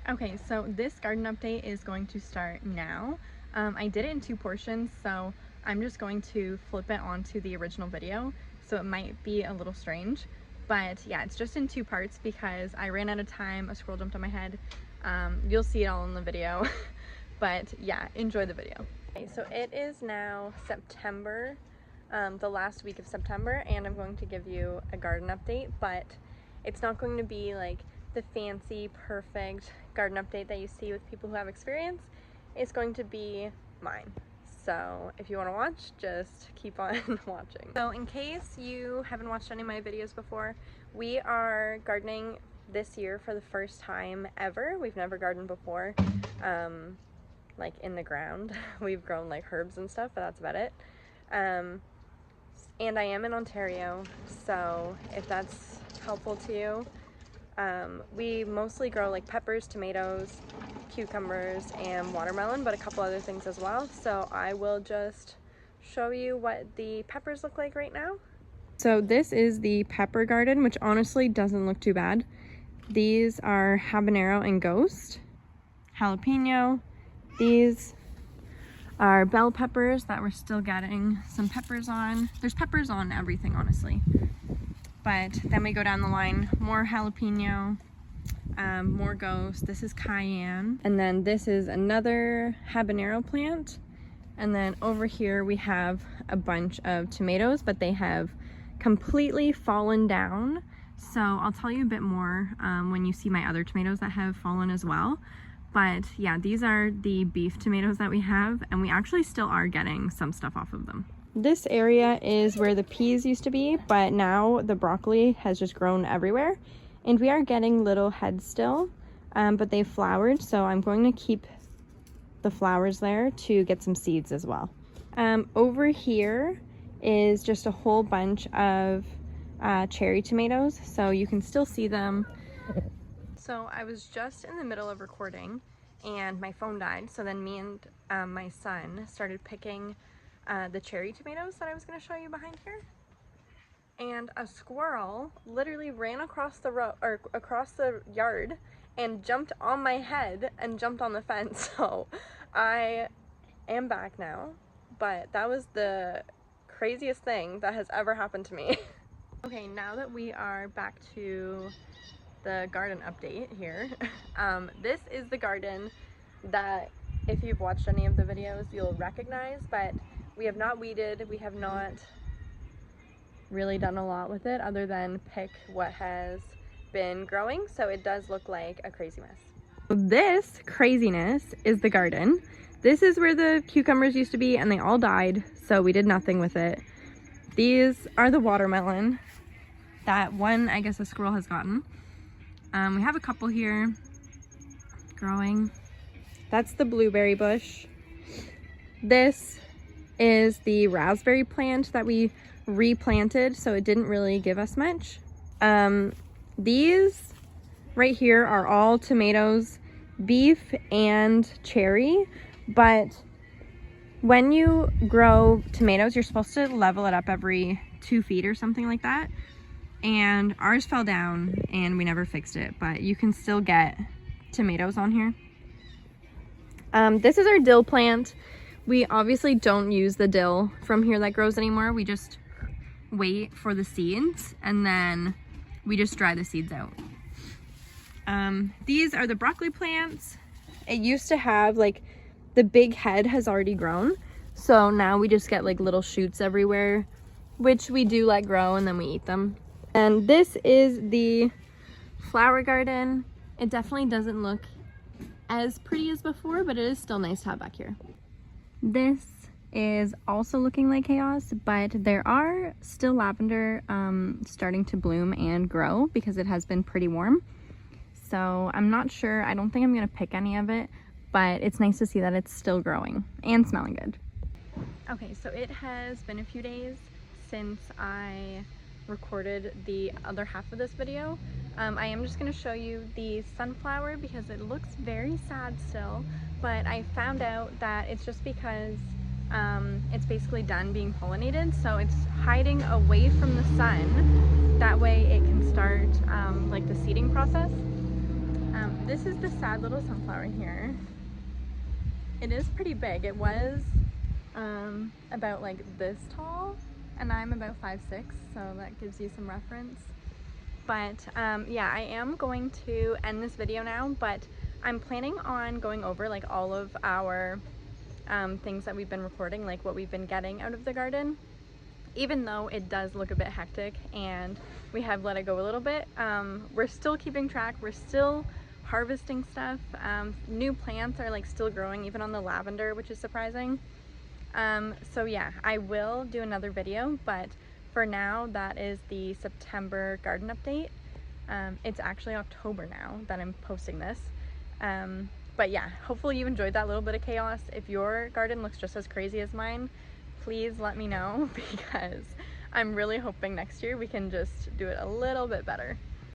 Okay, so this garden update is going to start now. I did it in 2 portions, so I'm just going to flip it onto the original video, so it might be a little strange. But yeah, it's just in 2 parts because I ran out of time, a squirrel jumped on my head. You'll see it all in the video, but yeah, enjoy the video. Okay, so it is now September, the last week of September, and I'm going to give you a garden update, but it's not going to be like the fancy, perfect garden update that you see with people who have experience. It's going to be mine. So if you want to watch, just keep on watching. So in case you haven't watched any of my videos before, we are gardening this year for the first time ever. We've never gardened before, like in the ground. We've grown like herbs and stuff, but that's about it. And I am in Ontario, so if that's helpful to you, we mostly grow like peppers, tomatoes, cucumbers, and watermelon, but a couple other things as well. So I will just show you what the peppers look like right now. So this is the pepper garden, which honestly doesn't look too bad. These are habanero and ghost, jalapeno. These are bell peppers that we're still getting some peppers on. There's peppers on everything, honestly. But then we go down the line, more jalapeno, more ghost. This is cayenne. And then this is another habanero plant. And then over here we have a bunch of tomatoes, but they have completely fallen down. So I'll tell you a bit more when you see my other tomatoes that have fallen as well. But yeah, these are the beef tomatoes that we have, and we actually still are getting some stuff off of them. This area is where the peas used to be, but now the broccoli has just grown everywhere. And we are getting little heads still, but they've flowered, so I'm going to keep the flowers there to get some seeds as well. Over here is just a whole bunch of cherry tomatoes, so you can still see them. So I was just in the middle of recording and my phone died, so then me and my son started picking the cherry tomatoes that I was going to show you behind here. And a squirrel literally ran across the road or across the yard and jumped on my head and jumped on the fence. So I am back now, but that was the craziest thing that has ever happened to me. Okay, now that we are back to the garden update here, this is the garden that if you've watched any of the videos you'll recognize, but we have not weeded, we have not really done a lot with it other than pick what has been growing, so it does look like a crazy mess. This craziness is the garden. This is where the cucumbers used to be and they all died, so we did nothing with it. These are the watermelon. That one, I guess a squirrel has gotten. We have a couple here growing. That's the blueberry bush. This is the raspberry plant that we replanted, so it didn't really give us much. These right here are all tomatoes, beef and cherry, but when you grow tomatoes, you're supposed to level it up every 2 feet or something like that. And ours fell down and we never fixed it, but you can still get tomatoes on here. This is our dill plant. We obviously don't use the dill from here that grows anymore. We just wait for the seeds and then we just dry the seeds out. These are the broccoli plants. It used to have like the big head has already grown, so now we just get like little shoots everywhere, which we do let grow and then we eat them. And this is the flower garden. It definitely doesn't look as pretty as before, but it is still nice to have back here. This is also looking like chaos, but there are still lavender starting to bloom and grow because it has been pretty warm. So I'm not sure, I don't think I'm gonna pick any of it, but it's nice to see that it's still growing and smelling good. Okay, so it has been a few days since I recorded the other half of this video. I am just going to show you the sunflower because it looks very sad still, but I found out that it's just because it's basically done being pollinated, so it's hiding away from the sun. That way it can start like the seeding process. This is the sad little sunflower here. It is pretty big. It was about like this tall, and I'm about 5'6", so that gives you some reference. But yeah, I am going to end this video now, but I'm planning on going over like all of our things that we've been recording, like what we've been getting out of the garden. Even though it does look a bit hectic and we have let it go a little bit, we're still keeping track, we're still harvesting stuff. New plants are like still growing, even on the lavender, which is surprising. So yeah, I will do another video, but for now, that is the September garden update. It's actually October now that I'm posting this. But yeah, hopefully you enjoyed that little bit of chaos. If your garden looks just as crazy as mine, please let me know, because I'm really hoping next year we can just do it a little bit better.